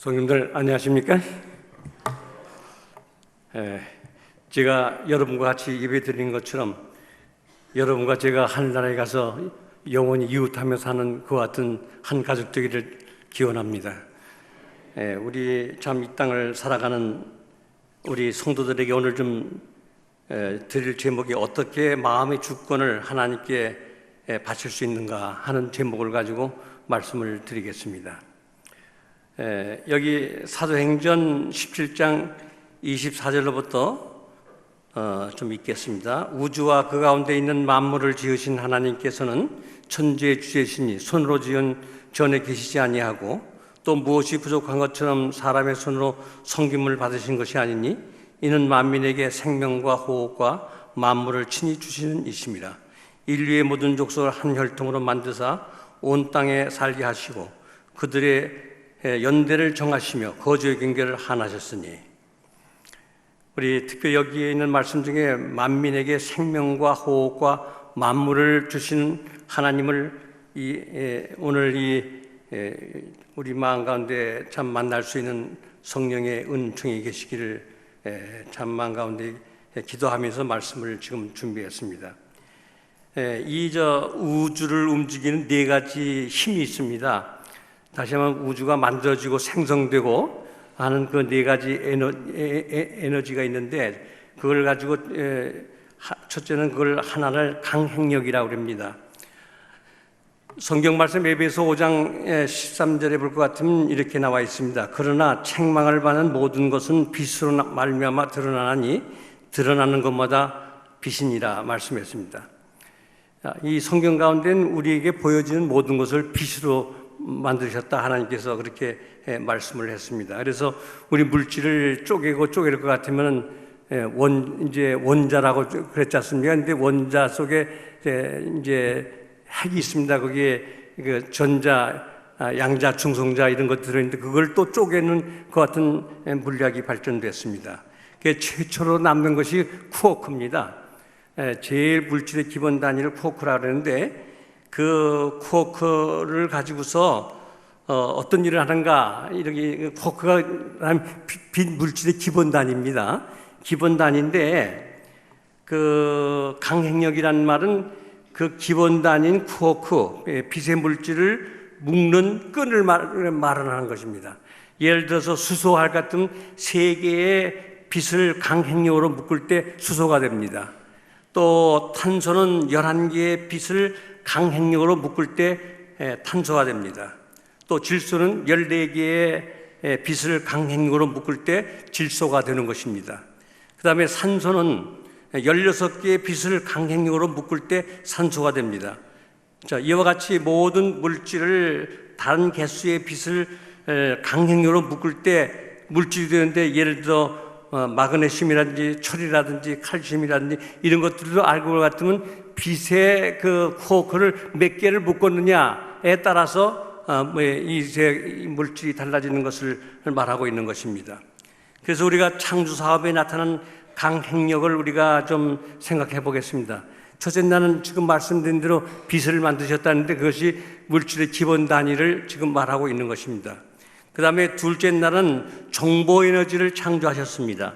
성님들 안녕하십니까? 제가 여러분과 같이 예배드리는 것처럼 여러분과 제가 하늘나라에 가서 영원히 이웃하며 사는 그와 같은 한 가족 되기를 기원합니다. 우리 참 이 땅을 살아가는 우리 성도들에게 오늘 좀 드릴 제목이 어떻게 마음의 주권을 하나님께 바칠 수 있는가 하는 제목을 가지고 말씀을 드리겠습니다. 여기 사도행전 17장 24절로부터 좀 읽겠습니다. 우주와 그 가운데 있는 만물을 지으신 하나님께서는 천지의 주제시니 손으로 지은 전에 계시지 아니하고 또 무엇이 부족한 것처럼 사람의 손으로 섬김을 받으신 것이 아니니 이는 만민에게 생명과 호흡과 만물을 친히 주시는 이심이라. 인류의 모든 족속을 한 혈통으로 만드사 온 땅에 살게 하시고 그들의 연대를 정하시며 거주의 경계를 하나셨으니. 우리 특별히 여기에 있는 말씀 중에 만민에게 생명과 호흡과 만물을 주시는 하나님을 오늘 우리 마음 가운데 참 만날 수 있는 성령의 은총이 계시기를 참 마음 가운데 기도하면서 말씀을 지금 준비했습니다. 우주를 움직이는 네 가지 힘이 있습니다. 다시 한번 우주가 만들어지고 생성되고 하는 그 네 가지 에너지가 있는데 그걸 가지고 첫째는 그걸 하나를 강행력이라고 합니다. 성경 말씀 에베소 5장 13절에 볼 것 같으면 이렇게 나와 있습니다. 그러나 책망을 받는 모든 것은 빛으로 말미암아 드러나니 드러나는 것마다 빛이니라 말씀했습니다. 이 성경 가운데는 우리에게 보여지는 모든 것을 빛으로 만드셨다 하나님께서 그렇게 말씀을 했습니다. 그래서 우리 물질을 쪼갤 것 같으면 원자라고 그랬지 않습니까? 근데 원자 속에 이제 핵이 있습니다. 거기에 그 전자, 양자, 중성자 이런 것들이 들어있는데 그걸 또 쪼개는 것 같은 물리학이 발전됐습니다. 최초로 남는 것이 쿠어크입니다. 제일 물질의 기본 단위를 쿠어크라고 하는데 그 쿠어크를 가지고서 어떤 일을 하는가, 이렇게 쿠어크가 빛 물질의 기본 단위입니다. 기본 단위인데 그 강행력이라는 말은 그 기본 단위인 쿠어크, 빛의 물질을 묶는 끈을 말하는 것입니다. 예를 들어서 수소할 같은 3개의 빛을 강행력으로 묶을 때 수소가 됩니다. 또 탄소는 11개의 빛을 강행력으로 묶을 때 탄소가 됩니다. 또 질소는 14개의 빛을 강행력으로 묶을 때 질소가 되는 것입니다. 그 다음에 산소는 16개의 빛을 강행력으로 묶을 때 산소가 됩니다. 자, 이와 같이 모든 물질을 다른 개수의 빛을 강행력으로 묶을 때 물질이 되는데 예를 들어 마그네슘이라든지 철이라든지 칼슘이라든지 이런 것들도 알고 볼 것 같으면 빛의 그 쿠어크를 몇 개를 묶었느냐에 따라서 이 물질이 달라지는 것을 말하고 있는 것입니다. 그래서 우리가 창조 사업에 나타난 강행력을 우리가 좀 생각해 보겠습니다. 첫째 날은 지금 말씀드린 대로 빛을 만드셨다는데 그것이 물질의 기본 단위를 지금 말하고 있는 것입니다. 그 다음에 둘째 날은 정보 에너지를 창조하셨습니다.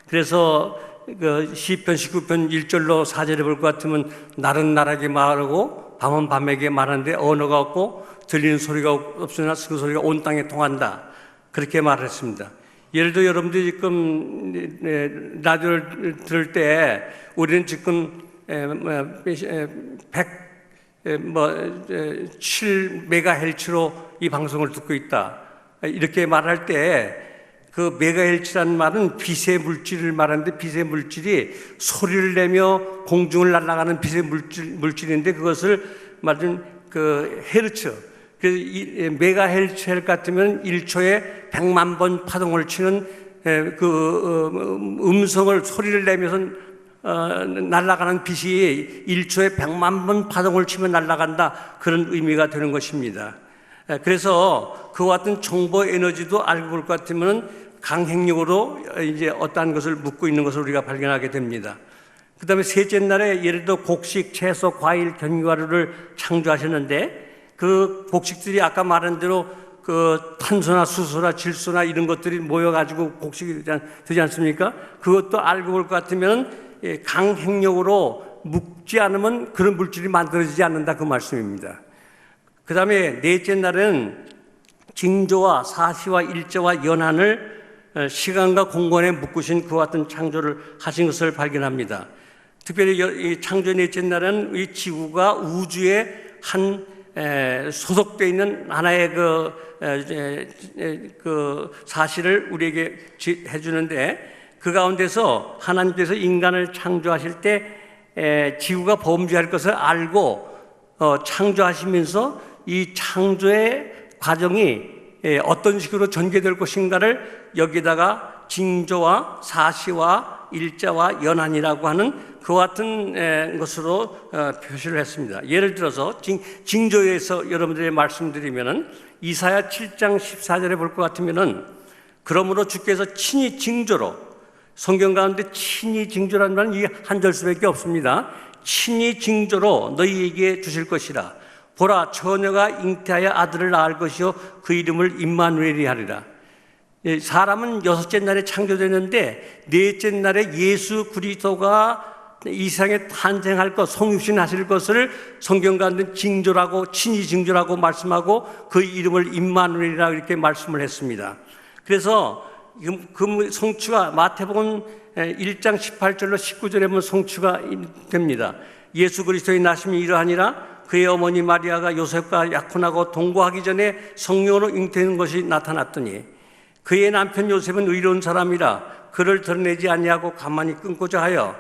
그래서 그 시편 19편 1절로 4절에 볼 것 같으면 날은 날에게 말하고 밤은 밤에게 말하는데 언어가 없고 들리는 소리가 없으나 그 소리가 온 땅에 통한다. 그렇게 말했습니다. 예를 들어 여러분들이 지금 라디오를 들을 때 우리는 지금 7메가헤르츠로 이 방송을 듣고 있다. 이렇게 말할 때 그 메가헬츠라는 말은 빛의 물질을 말하는데 빛의 물질이 소리를 내며 공중을 날아가는 빛의 물질인데 그것을 말하는 그 헤르츠. 그래서 이 메가헬츠 같으면 1초에 100만 번 파동을 치는 음성을 소리를 내면서 날아가는 빛이 1초에 100만 번 파동을 치면 날아간다. 그런 의미가 되는 것입니다. 그래서 그와 같은 정보 에너지도 알고 볼 것 같으면 강행력으로 이제 어떠한 것을 묶고 있는 것을 우리가 발견하게 됩니다. 그 다음에 셋째 날에 예를 들어 곡식, 채소, 과일, 견과류를 창조하셨는데 그 곡식들이 아까 말한 대로 그 탄소나 수소나 질소나 이런 것들이 모여가지고 곡식이 되지 않습니까? 그것도 알고 볼 것 같으면 강행력으로 묶지 않으면 그런 물질이 만들어지지 않는다, 그 말씀입니다. 그 다음에 넷째 날은 징조와 사시와 일자와 연한을 시간과 공간에 묶으신 그와 같은 창조를 하신 것을 발견합니다. 특별히 이 창조의 넷째 날은 이 지구가 우주의 한 소속되어 있는 하나의 그 사실을 우리에게 해주는데, 그 가운데서 하나님께서 인간을 창조하실 때 지구가 범죄할 것을 알고 창조하시면서 이 창조의 과정이 어떤 식으로 전개될 것인가를 여기다가 징조와 사시와 일자와 연한이라고 하는 그와 같은 것으로 표시를 했습니다. 예를 들어서 징조에서 여러분들이 말씀드리면은 이사야 7장 14절에 볼 것 같으면은, 그러므로 주께서 친히 징조로, 성경 가운데 친히 징조라는 말은 이 한 절수밖에 없습니다. 친히 징조로 너희에게 주실 것이라. 보라, 처녀가 잉태하여 아들을 낳을 것이요 그 이름을 임마누엘이 하리라. 사람은 여섯째 날에 창조되는데 넷째 날에 예수 그리스도가 이 세상에 탄생할 것, 성육신하실 것을 성경 가운데 징조라고, 친히 징조라고 말씀하고 그 이름을 임마누엘이라고 이렇게 말씀을 했습니다. 그래서 그 성취가 마태복음 1장 18절로 19절에 보면 성취가 됩니다. 예수 그리스도의 나심이 이러하니라. 그의 어머니 마리아가 요셉과 약혼하고 동거하기 전에 성령으로 잉태하는 것이 나타났더니 그의 남편 요셉은 의로운 사람이라 그를 드러내지 아니하고 가만히 끊고자 하여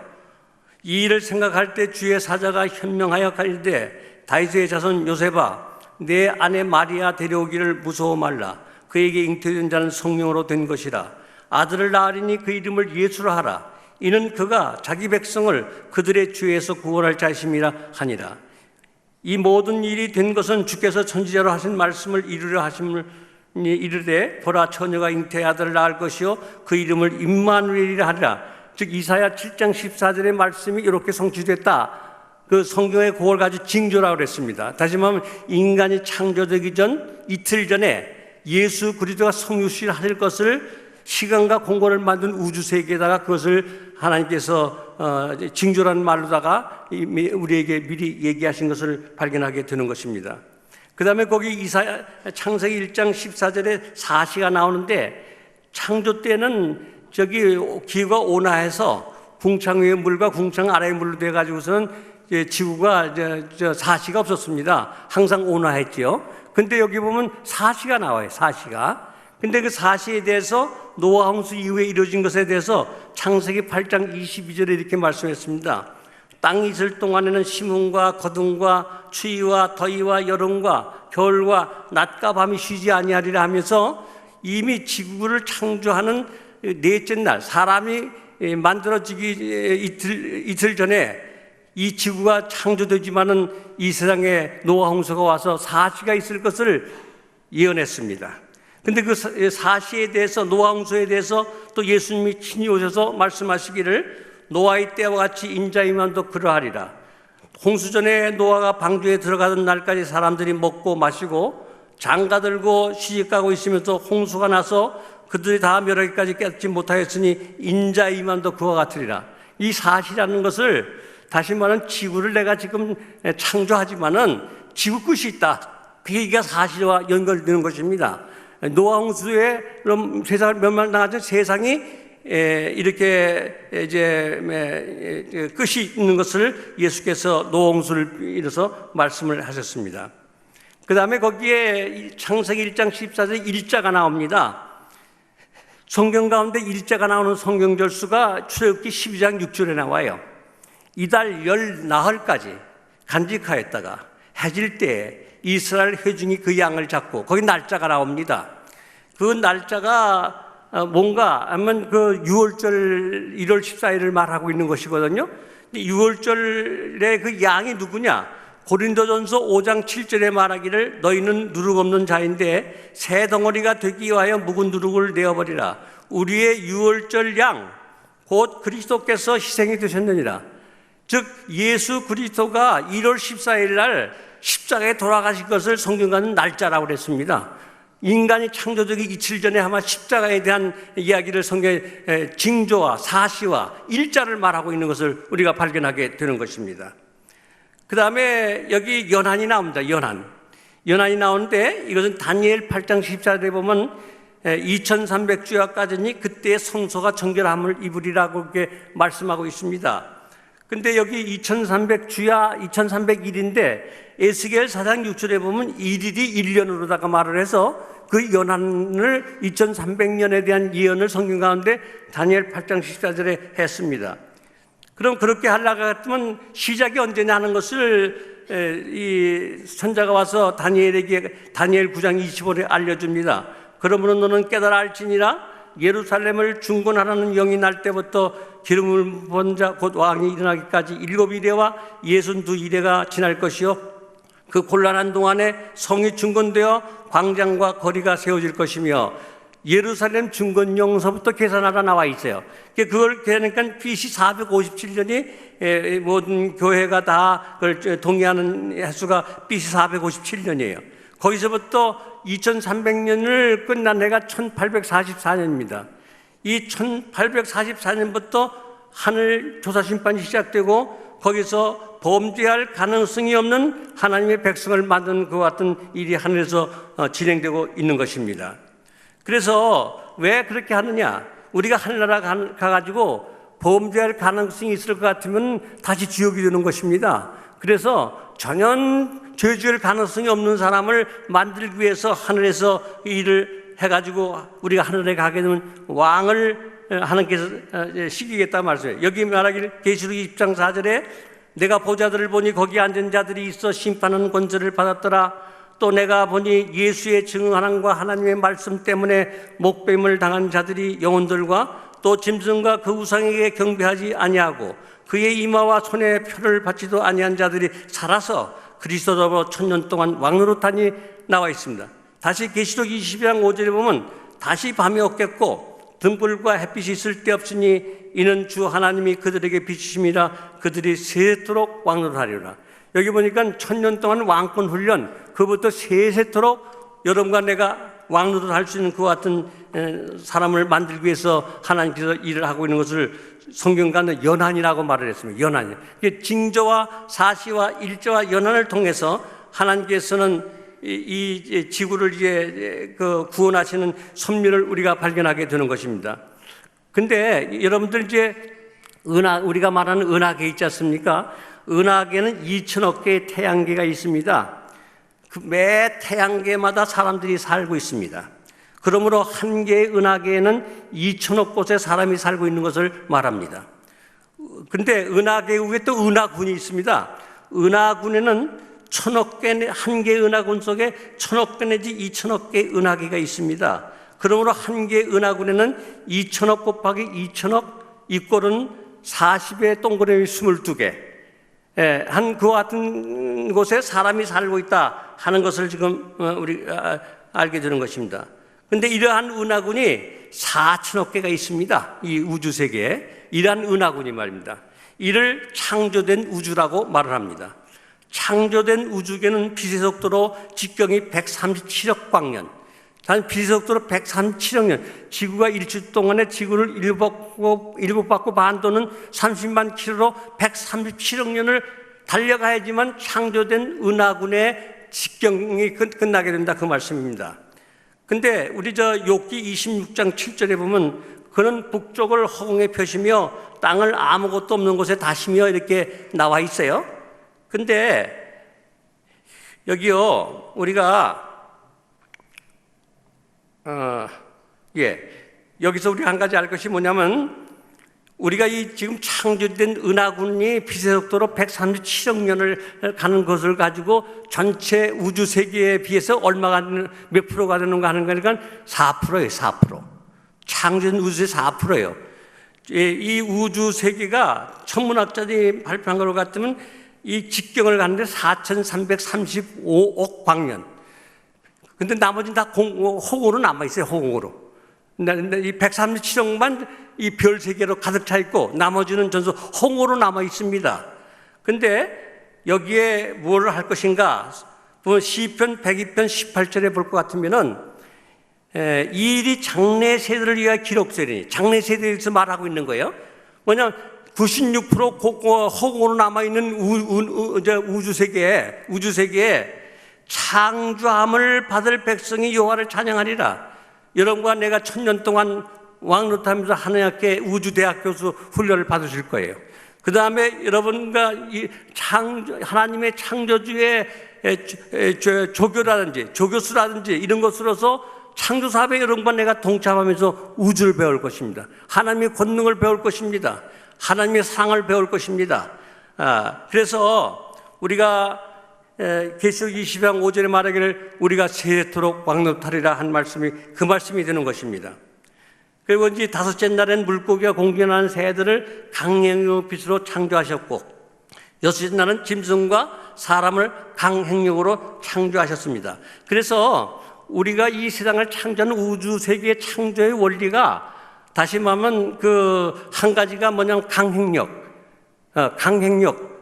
이 일을 생각할 때 주의 사자가 현명하여 가리되, 다윗의 자손 요셉아, 내 아내 마리아 데려오기를 무서워 말라. 그에게 잉태된 자는 성령으로 된 것이라. 아들을 낳으리니 그 이름을 예수라 하라. 이는 그가 자기 백성을 그들의 죄에서 구원할 자이심이라 하니라. 이 모든 일이 된 것은 주께서 선지자로 하신 말씀을 이루려 하심을 이르되, 보라, 처녀가 잉태의 아들을 낳을 것이요 그 이름을 임마누엘이라 하리라. 즉 이사야 7장 14절의 말씀이 이렇게 성취됐다. 그 성경의 그걸 가지고 징조라고 그랬습니다. 다시 말하면 인간이 창조되기 전 이틀 전에 예수 그리스도가 성육신 하실 것을 시간과 공간을 만든 우주 세계에다가 그것을 하나님께서 징조라는 말로다가 우리에게 미리 얘기하신 것을 발견하게 되는 것입니다. 그 다음에 거기 이사야 창세기 1장 14절에 사시가 나오는데, 창조 때는 저기 기후가 온화해서 궁창 위의 물과 궁창 아래의 물로 돼가지고서는 지구가 사시가 없었습니다. 항상 온화했지요. 근데 여기 보면 사시가 나와요. 사시가. 근데 그 사시에 대해서 노아 홍수 이후에 이루어진 것에 대해서 창세기 8장 22절에 이렇게 말씀했습니다. 땅이 있을 동안에는 심음과 거둠과 추위와 더위와 여름과 겨울과 낮과 밤이 쉬지 아니하리라 하면서 이미 지구를 창조하는 넷째 날, 사람이 만들어지기 이틀 전에 이 지구가 창조되지만은 이 세상에 노아 홍수가 와서 사시가 있을 것을 예언했습니다. 근데 그 사시에 대해서, 노아 홍수에 대해서 또 예수님이 친히 오셔서 말씀하시기를, 노아의 때와 같이 인자의 임함도 그러하리라. 홍수 전에 노아가 방주에 들어가던 날까지 사람들이 먹고 마시고 장가들고 시집가고 있으면서 홍수가 나서 그들이 다 멸하기까지 깨닫지 못하였으니 인자의 임함도 그와 같으리라. 이 사시라는 것을, 다시 말하면 지구를 내가 지금 창조하지만은 지구 끝이 있다. 그 얘기가 사시와 연결되는 것입니다. 노아 홍수에 세상을 멸망당하던 세상이 이렇게 이제 끝이 있는 것을 예수께서 노아 홍수를 이뤄서 말씀을 하셨습니다. 그 다음에 거기에 창세기 1장 14절에 일자가 나옵니다. 성경 가운데 일자가 나오는 성경 절수가 출애굽기 12장 6절에 나와요. 이달 열 나흘까지 간직하였다가 해질 때 이스라엘 회중이 그 양을 잡고, 거기 날짜가 나옵니다. 그 날짜가 뭔가 하면 그 6월절 1월 14일을 말하고 있는 것이거든요. 6월절에 그 양이 누구냐? 고린도전서 5장 7절에 말하기를, 너희는 누룩 없는 자인데 새 덩어리가 되기 위하여 묵은 누룩을 내어버리라. 우리의 6월절 양 곧 그리스도께서 희생이 되셨느니라. 즉 예수 그리스도가 1월 14일 날 십자가에 돌아가실 것을 성경가는 날짜라고 그랬습니다. 인간이 창조되기 이틀 전에 아마 십자가에 대한 이야기를 성경에 징조와 사시와 일자를 말하고 있는 것을 우리가 발견하게 되는 것입니다. 그 다음에 여기 연한이 나옵니다. 연한이 나오는데 이것은 다니엘 8장 14절에 보면 2300주야까지니 그때의 성소가 정결함을 입으리라고 이렇게 말씀하고 있습니다. 근데 여기 2300주야 2300일인데 에스겔 4장 6절에 보면 1일이 1년으로다가 말을 해서 그 연한을 2300년에 대한 예언을 성경 가운데 다니엘 8장 14절에 했습니다. 그럼 그렇게 하려고 했으면 시작이 언제냐 하는 것을 이 선자가 와서 다니엘에게 다니엘 9장 25절에 알려줍니다. 그러므로 너는 깨달아 알지니라 예루살렘을 중건하라는 영이 날 때부터 기름을 본 자 곧 왕이 일어나기까지 7이레와 62이레가 지날 것이요 그 곤란한 동안에 성이 중건되어 광장과 거리가 세워질 것이며 예루살렘 중건용서부터 계산하라 나와 있어요. 그걸 계산하니까 BC 457년이 모든 교회가 다 그걸 동의하는 횟수가 BC 457년이에요. 거기서부터 2300년을 끝난 해가 1844년입니다. 이 1844년부터 하늘 조사 심판이 시작되고 거기서 범죄할 가능성이 없는 하나님의 백성을 만드는 그와 같은 일이 하늘에서 진행되고 있는 것입니다. 그래서 왜 그렇게 하느냐? 우리가 하늘나라 가가지고 범죄할 가능성이 있을 것 같으면 다시 지옥이 되는 것입니다. 그래서 전혀 죄 지을 가능성이 없는 사람을 만들기 위해서 하늘에서 일을 해가지고 우리가 하늘에 가게 되면 왕을 하나님께서 시키겠다 말씀이에요. 여기 말하길 계시록 20장 4절에 내가 보자들을 보니 거기 앉은 자들이 있어 심판하는 권세를 받았더라. 또 내가 보니 예수의 증언함과 하나님의 말씀 때문에 목배임을 당한 자들이 영혼들과 또 짐승과 그 우상에게 경배하지 아니하고 그의 이마와 손에 표를 받지도 아니한 자들이 살아서 그리스도로 1000년 동안 왕노릇하니 나와 있습니다. 다시 계시록 20장 5절에 보면 다시 밤이 없겠고 등불과 햇빛이 쓸데없으니 이는 주 하나님이 그들에게 비추심이라 그들이 세세토록 왕노릇하리라. 여기 보니까 1000년 동안 왕권 훈련, 그부터 세세토록 여러분과 내가 왕노릇 할 수 있는 그와 같은 사람을 만들기 위해서 하나님께서 일을 하고 있는 것을 성경가는 연한이라고 말을 했습니다. 연한. 징조와 사시와 일조와 연한을 통해서 하나님께서는 이 지구를 이제 구원하시는 섭리를 우리가 발견하게 되는 것입니다. 근데 여러분들 이제 우리가 말하는 은하계 있지 않습니까? 은하계는 2000억 개의 태양계가 있습니다. 매 태양계마다 사람들이 살고 있습니다. 그러므로 한 개의 은하계에는 2000억 곳에 사람이 살고 있는 것을 말합니다. 그런데 은하계 위에 또 은하군이 있습니다. 은하군에는 1000억 개, 한 개의 은하군 속에 1000억 개 내지 2000억 개의 은하계가 있습니다. 그러므로 한 개의 은하군에는 2000억 곱하기 2000억 이꼴은 40의 동그라미 22개. 한 그와 같은 곳에 사람이 살고 있다 하는 것을 지금 우리가 알게 되는 것입니다. 그런데 이러한 은하군이 4000억 개가 있습니다. 이 우주세계에 이러한 은하군이 말입니다. 이를 창조된 우주라고 말을 합니다. 창조된 우주계는 빛의 속도로 직경이 137억 광년, 단 빛의 속도로 137억 년, 지구가 일주 동안에 지구를 일곱받고 반도는 30만 킬로로 137억 년을 달려가야지만 창조된 은하군의 직경이 끝나게 된다, 그 말씀입니다. 근데 우리 욥기 26장 7절에 보면 그는 북쪽을 허공에 펴시며 땅을 아무것도 없는 곳에 다시며 이렇게 나와 있어요. 근데 여기요, 우리가 여기서 우리가 한 가지 알 것이 뭐냐면 우리가 이 지금 창조된 은하군이 빛의 속도로 137억 년을 가는 것을 가지고 전체 우주 세계에 비해서 얼마가 몇 프로가 되는가 하는 거니까 4%예요. 4%. 창조된 우주의 4%예요. 이 우주 세계가 천문학자들이 발표한 것 같으면 이 직경을 가는데 4335억 광년. 근데 나머지는 다 홍으로 남아있어요, 홍으로. 근데 이 137억만 이 별 세계로 가득 차 있고, 나머지는 전부 홍으로 남아있습니다. 근데 여기에 뭘 할 것인가? 시편 102편 18절에 볼 것 같으면은 이 일이 장래 세대를 위하여 기록되리니, 장래 세대에 대해서 말하고 있는 거예요. 뭐냐면 96% 허공으로 남아있는 우주세계에 창조함을 받을 백성이 여호와를 찬양하리라. 여러분과 내가 1000년 동안 왕노릇하면서 하나님께 우주대학 교수 훈련을 받으실 거예요. 그 다음에 여러분과 하나님의 창조주의 조교라든지 조교수라든지 이런 것으로서 창조사업에 여러분과 내가 동참하면서 우주를 배울 것입니다. 하나님의 권능을 배울 것입니다. 하나님의 사랑을 배울 것입니다. 그래서 우리가 계시록 20장 5절에 말하기를 우리가 세토록 왕노릇하리라 한 말씀이 그 말씀이 되는 것입니다. 그리고 이제 다섯째 날엔 물고기와 공전하는 새들을 강행력 빛으로 창조하셨고, 여섯째 날은 짐승과 사람을 강행력으로 창조하셨습니다. 그래서 우리가 이 세상을 창조하는 우주 세계의 창조의 원리가 다시 말하면 그 한 가지가 뭐냐면 강행력.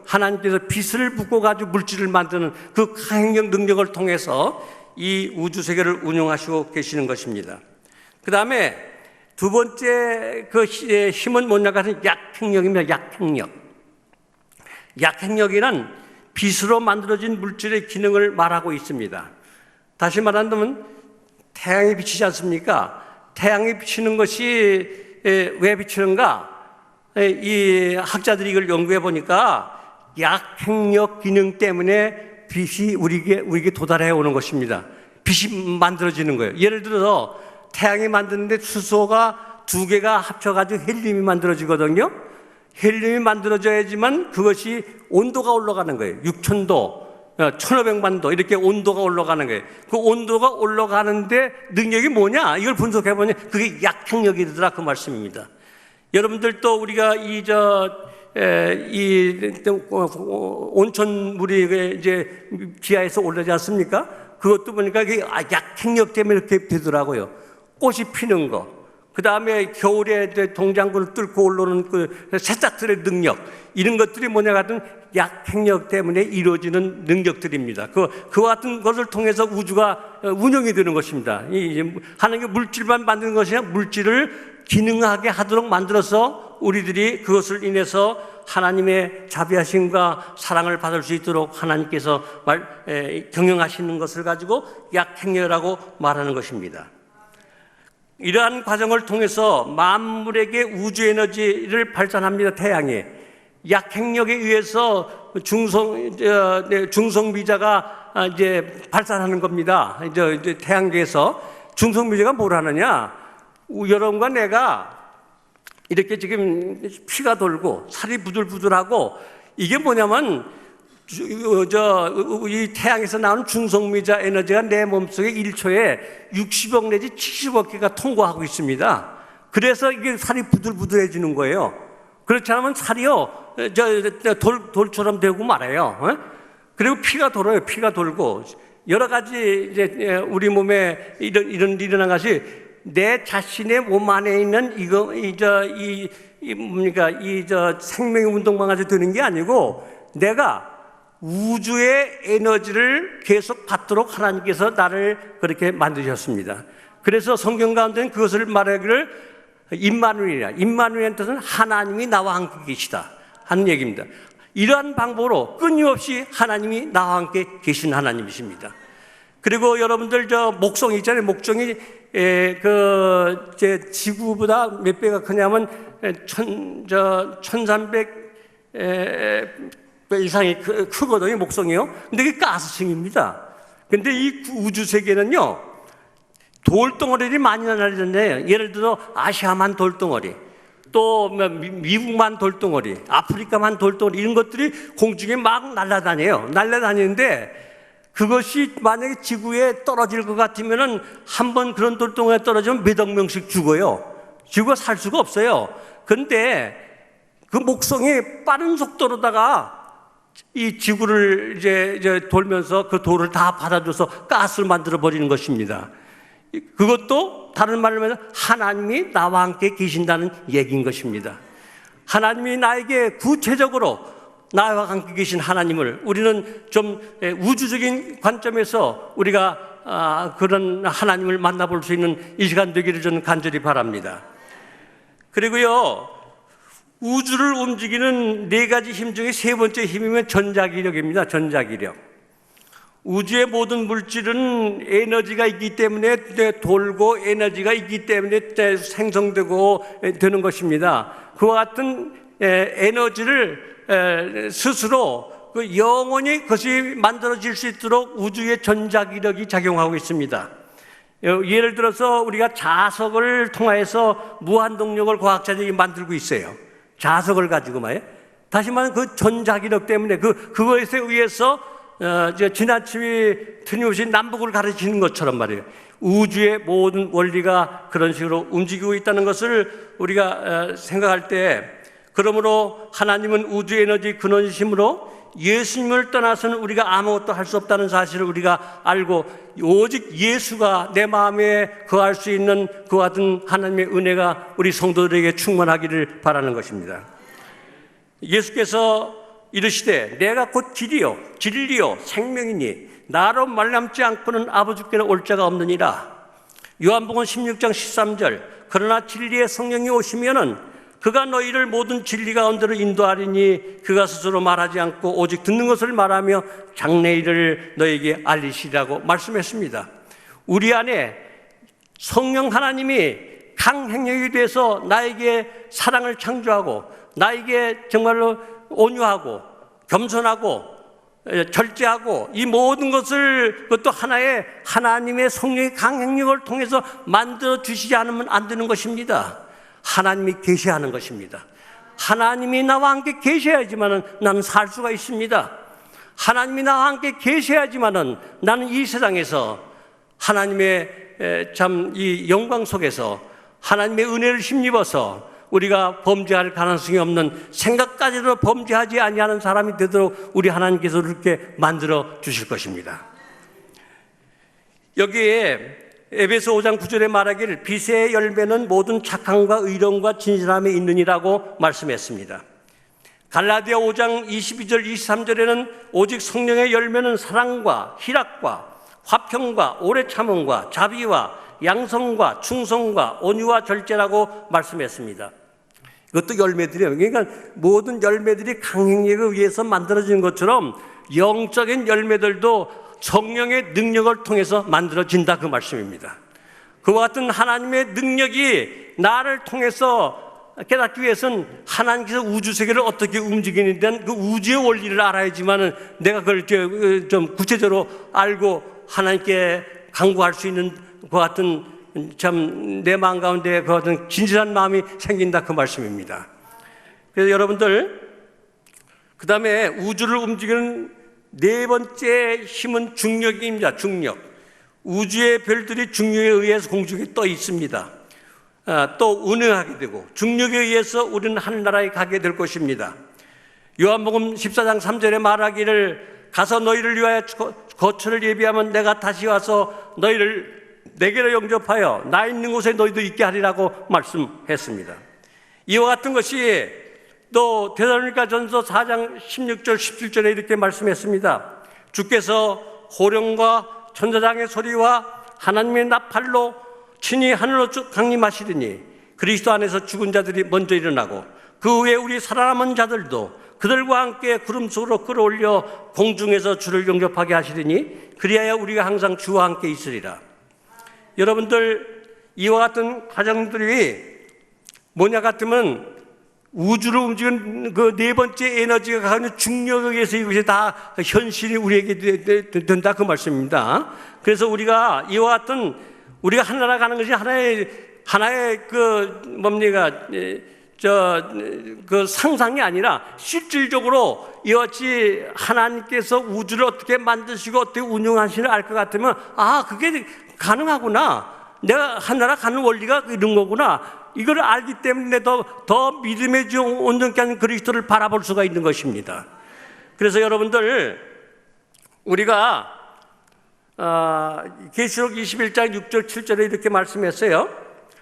하나님께서 빛을 붓고 가지고 물질을 만드는 그 강행력 능력을 통해서 이 우주 세계를 운영하시고 계시는 것입니다. 그 다음에 두 번째 그 힘은 뭐냐고 하면 약행력입니다. 약행력이란 빛으로 만들어진 물질의 기능을 말하고 있습니다. 다시 말한다면 태양이 비치지 않습니까? 태양이 비치는 것이 왜 비치는가? 이 학자들이 이걸 연구해 보니까 약행력 기능 때문에 빛이 우리에게 도달해 오는 것입니다. 빛이 만들어지는 거예요. 예를 들어서 태양이 만드는데 수소가 두 개가 합쳐가지고 헬륨이 만들어지거든요. 헬륨이 만들어져야지만 그것이 온도가 올라가는 거예요. 6000도, 1500만 도 이렇게 온도가 올라가는 거예요. 그 온도가 올라가는데 능력이 뭐냐? 이걸 분석해보니 그게 약행력이더라 그 말씀입니다. 여러분들도 우리가 온천물이 이제 지하에서 올라오지 않습니까? 그것도 보니까 그게 약행력 때문에 이렇게 되더라고요. 꽃이 피는 거, 그 다음에 겨울에 동장군을 뚫고 올라오는 그 새싹들의 능력, 이런 것들이 뭐냐 같은 약행력 때문에 이루어지는 능력들입니다. 그와 같은 것을 통해서 우주가 운영이 되는 것입니다. 하나님의 물질만 만드는 것이 아니라 물질을 기능하게 하도록 만들어서 우리들이 그것을 인해서 하나님의 자비하심과 사랑을 받을 수 있도록 하나님께서 경영하시는 것을 가지고 약행력이라고 말하는 것입니다. 이러한 과정을 통해서 만물에게 우주 에너지를 발산합니다. 태양이 약행력에 의해서 중성미자가 이제 발산하는 겁니다. 이제 태양계에서 중성미자가 뭘 하느냐? 여러분과 내가 이렇게 지금 피가 돌고 살이 부들부들하고 이게 뭐냐면 이 태양에서 나오는 중성미자 에너지가 내 몸속에 1초에 60억 내지 70억 개가 통과하고 있습니다. 그래서 이게 살이 부들부들해지는 거예요. 그렇지 않으면 살이요 돌처럼 되고 말아요. 그리고 피가 돌아요. 피가 돌고 여러 가지 이제 우리 몸에 이런 일어난 것이 내 자신의 몸 안에 있는 생명의 운동만 가지고 되는 게 아니고 내가 우주의 에너지를 계속 받도록 하나님께서 나를 그렇게 만드셨습니다. 그래서 성경 가운데는 그것을 말하기를 임마누엘이라. 임마누엘의 뜻은 하나님이 나와 함께 계시다 하는 얘기입니다. 이러한 방법으로 끊임없이 하나님이 나와 함께 계신 하나님이십니다. 그리고 여러분들 목성이 있잖아요. 목성이 지구보다 몇 배가 크냐면 1300 이상이 크거든요. 목성이요. 근데 그게 가스층입니다. 근데 이 우주 세계는요, 돌덩어리들이 많이 날리는데, 예를 들어 아시아만 돌덩어리, 또 미국만 돌덩어리, 아프리카만 돌덩어리, 이런 것들이 공중에 막 날아다니는데 그것이 만약에 지구에 떨어질 것 같으면은 한 번 그런 돌덩어리가 떨어지면 몇억 명씩 죽어요. 지구가 살 수가 없어요. 그런데 그 목성이 빠른 속도로다가 이 지구를 이제 돌면서 그 돌을 다 받아줘서 가스를 만들어 버리는 것입니다. 그것도 다른 말로 하면 하나님이 나와 함께 계신다는 얘기인 것입니다. 하나님이 나에게 구체적으로 나와 함께 계신 하나님을 우리는 좀 우주적인 관점에서 우리가 그런 하나님을 만나볼 수 있는 이 시간 되기를 저는 간절히 바랍니다. 그리고요, 우주를 움직이는 네 가지 힘 중에 세 번째 힘이면 전자기력입니다. 전자기력. 우주의 모든 물질은 에너지가 있기 때문에 돌고 에너지가 있기 때문에 생성되고 되는 것입니다. 그와 같은 에너지를 스스로 영원히 그것이 만들어질 수 있도록 우주의 전자기력이 작용하고 있습니다. 예를 들어서 우리가 자석을 통해서 무한동력을 과학자들이 만들고 있어요. 자석을 가지고 말이에요. 다시 말하면 그 전자기력 때문에 그것에 의해서 지나침이 틀림없이 남북을 가르치는 것처럼 말이에요. 우주의 모든 원리가 그런 식으로 움직이고 있다는 것을 우리가 생각할 때, 그러므로 하나님은 우주 에너지 근원이심으로 예수님을 떠나서는 우리가 아무것도 할 수 없다는 사실을 우리가 알고, 오직 예수가 내 마음에 거할 수 있는 그와 같은 하나님의 은혜가 우리 성도들에게 충만하기를 바라는 것입니다. 예수께서 이르시되 내가 곧 길이요 진리요 생명이니 나로 말함지 않고는 아버지께는 올 자가 없느니라. 요한복음 16장 13절 그러나 진리의 성령이 오시면은 그가 너희를 모든 진리 가운데로 인도하리니 그가 스스로 말하지 않고 오직 듣는 것을 말하며 장래일을 너에게 알리시라고 말씀했습니다. 우리 안에 성령 하나님이 강행력이 돼서 나에게 사랑을 창조하고 나에게 정말로 온유하고 겸손하고 절제하고 이 모든 것을 그것도 하나의 하나님의 성령의 강행력을 통해서 만들어 주시지 않으면 안 되는 것입니다. 하나님이 계시하는 것입니다. 하나님이 나와 함께 계셔야지만 나는 살 수가 있습니다. 하나님이 나와 함께 계셔야지만 나는 이 세상에서 하나님의 참 이 영광 속에서 하나님의 은혜를 힘입어서 우리가 범죄할 가능성이 없는, 생각까지도 범죄하지 아니하는 사람이 되도록 우리 하나님께서 이렇게 만들어 주실 것입니다. 여기에 에베소 5장 9절에 말하기를 빛의 열매는 모든 착함과 의로움과 진실함에 있느니라고 말씀했습니다. 갈라디아 5장 22절 23절에는 오직 성령의 열매는 사랑과 희락과 화평과 오래 참음과 자비와 양성과 충성과 온유와 절제라고 말씀했습니다. 이것도 열매들이에요. 그러니까 모든 열매들이 강행력에 의해서 만들어지는 것처럼 영적인 열매들도 성령의 능력을 통해서 만들어진다, 그 말씀입니다. 그와 같은 하나님의 능력이 나를 통해서 깨닫기 위해서는 하나님께서 우주 세계를 어떻게 움직이는 데는 그 우주의 원리를 알아야지만은 내가 그걸 좀 구체적으로 알고 하나님께 간구할 수 있는 그와 같은 참 내 마음 가운데 그와 같은 진실한 마음이 생긴다, 그 말씀입니다. 그래서 여러분들, 그 다음에 우주를 움직이는 네 번째 힘은 중력입니다. 중력. 우주의 별들이 중력에 의해서 공중에 떠 있습니다. 또 운행하게 되고 중력에 의해서 우리는 하늘나라에 가게 될 것입니다. 요한복음 14장 3절에 말하기를 가서 너희를 위하여 거처를 예비하면 내가 다시 와서 너희를 내게로 영접하여 나 있는 곳에 너희도 있게 하리라고 말씀했습니다. 이와 같은 것이 또 데살로니가전서 4장 16절 17절에 이렇게 말씀했습니다. 주께서 호령과 천사장의 소리와 하나님의 나팔로 친히 하늘로 쭉 강림하시리니 그리스도 안에서 죽은 자들이 먼저 일어나고 그 후에 우리 살아남은 자들도 그들과 함께 구름 속으로 끌어올려 공중에서 주를 영접하게 하시리니 그리하여 우리가 항상 주와 함께 있으리라. 여러분들, 이와 같은 과정들이 뭐냐 같으면 우주를 움직이는 그 네 번째 에너지가 가는 중력에 의해서 이것이 다 현실이 우리에게 된다, 그 말씀입니다. 그래서 우리가 이와 같은 우리가 하늘나라 가는 것이 하나의 그 뭡니까 그 상상이 아니라 실질적으로 이와 같이 하나님께서 우주를 어떻게 만드시고 어떻게 운영하시는 알 것 같으면 그게 가능하구나, 내가 하늘나라 가는 원리가 이런 거구나, 이걸 알기 때문에 더 믿음의 온전케 하는 그리스도를 바라볼 수가 있는 것입니다. 그래서 여러분들, 우리가 계시록 21장 6절 7절에 이렇게 말씀했어요.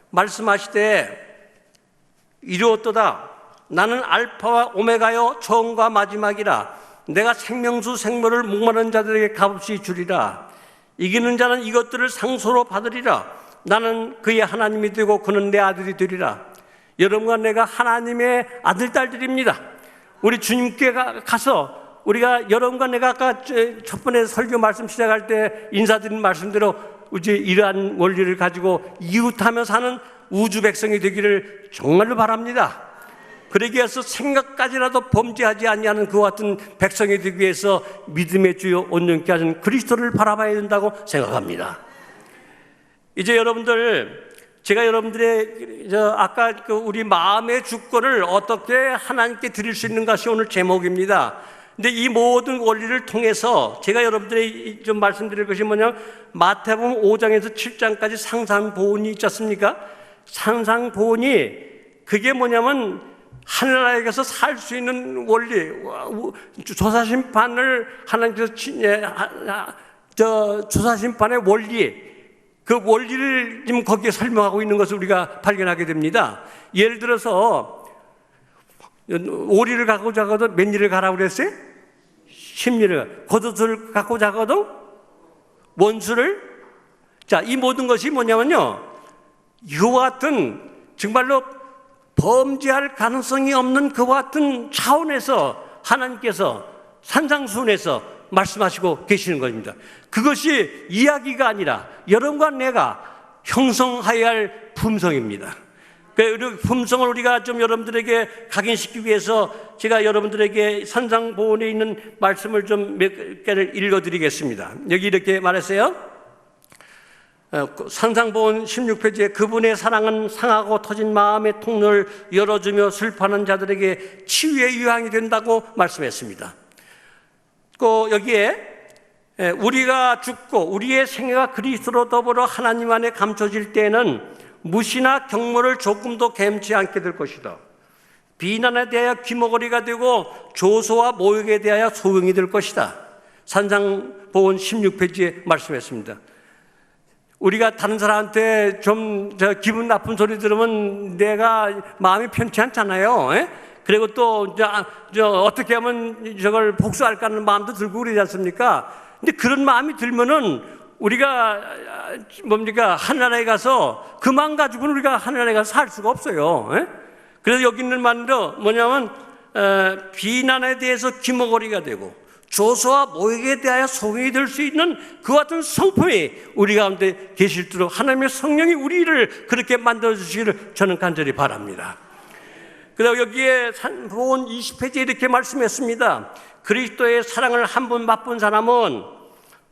말씀하시되 이루었도다. 나는 알파와 오메가요 처음과 마지막이라. 내가 생명수 생물을 목마른 자들에게 값없이 주리라. 이기는 자는 이것들을 상소로 받으리라. 나는 그의 하나님이 되고 그는 내 아들이 되리라. 여러분과 내가 하나님의 아들, 딸들입니다. 우리 주님께 가서 우리가 여러분과 내가 아까 첫 번에 설교 말씀 시작할 때 인사드린 말씀대로 이제 이러한 원리를 가지고 이웃하며 사는 우주 백성이 되기를 정말로 바랍니다. 그러기 위해서 생각까지라도 범죄하지 아니하는 그와 같은 백성이 되기 위해서 믿음의 주요 온전케 하신 그리스도를 바라봐야 된다고 생각합니다. 이제 여러분들, 제가 여러분들의 아까 우리 마음의 주권을 어떻게 하나님께 드릴 수 있는 것이 오늘 제목입니다. 근데 이 모든 원리를 통해서 제가 여러분들의 좀 말씀드릴 것이 뭐냐면 마태복음 5장에서 7장까지 상상보훈이 있지 않습니까? 상상보훈이 그게 뭐냐면 하늘나라에 가서 살 수 있는 원리, 조사심판을 하나님께서 조사심판의 원리, 그 원리를 지금 거기에 설명하고 있는 것을 우리가 발견하게 됩니다. 예를 들어서 오리를 갖고 자거든 몇 리를 가라고 그랬어요? 10리를. 겉옷을 갖고 자거든 원수를. 자, 이 모든 것이 뭐냐면요, 이와 같은 정말로 범죄할 가능성이 없는 그와 같은 차원에서 하나님께서 산상수훈에서 말씀하시고 계시는 것입니다. 그것이 이야기가 아니라 여러분과 내가 형성하여야 할 품성입니다. 그 품성을 우리가 좀 여러분들에게 각인시키기 위해서 제가 여러분들에게 산상보훈에 있는 말씀을 좀 몇 개를 읽어드리겠습니다. 여기 이렇게 말했어요. 산상보훈 16페이지에 그분의 사랑은 상하고 터진 마음의 통로를 열어주며 슬퍼하는 자들에게 치유의 유황이 된다고 말씀했습니다. 또 여기에 우리가 죽고 우리의 생애가 그리스도로 더불어 하나님 안에 감춰질 때에는 무시나 경모를 조금도 gem치 않게 될 것이다. 비난에 대하여 귀머거리가 되고 조소와 모욕에 대하여 소용이 될 것이다. 산상보훈 16페이지에 말씀했습니다. 우리가 다른 사람한테 좀 기분 나쁜 소리 들으면 내가 마음이 편치 않잖아요. 그리고 또 어떻게 하면 저걸 복수할까 하는 마음도 들고 그러지 않습니까? 근데 그런 마음이 들면은 우리가 뭡니까? 하늘나라에 가서 그 마음 가지고는 우리가 하늘나라에 가서 살 수가 없어요. 그래서 여기 있는 말로 뭐냐면 비난에 대해서 귀머거리가 되고 조소와 모욕에 대하여 소용이 될 수 있는 그 같은 성품이 우리 가운데 계실도록 하나님의 성령이 우리를 그렇게 만들어주시기를 저는 간절히 바랍니다. 그리고 여기에 산보훈 20페이지에 이렇게 말씀했습니다. 그리스도의 사랑을 한 번 맛본 사람은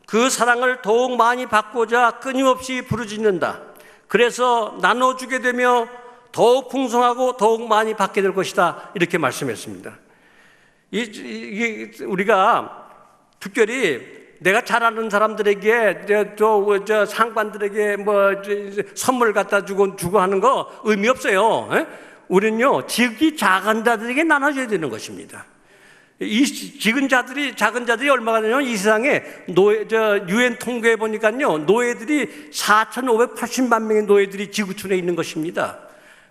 그 사랑을 더욱 많이 받고자 끊임없이 부르짖는다. 그래서 나눠주게 되며 더욱 풍성하고 더욱 많이 받게 될 것이다. 이렇게 말씀했습니다. 우리가 특별히 내가 잘 아는 사람들에게 저 상관들에게 선물 갖다 주고 하는 거 의미 없어요. 우리는요 지극히 작은 자들에게 나눠줘야 되는 것입니다. 이 작은 자들이 얼마가 되냐면 이 세상에 유엔 통계에 보니까요 노예들이 4,580만 명의 노예들이 지구촌에 있는 것입니다.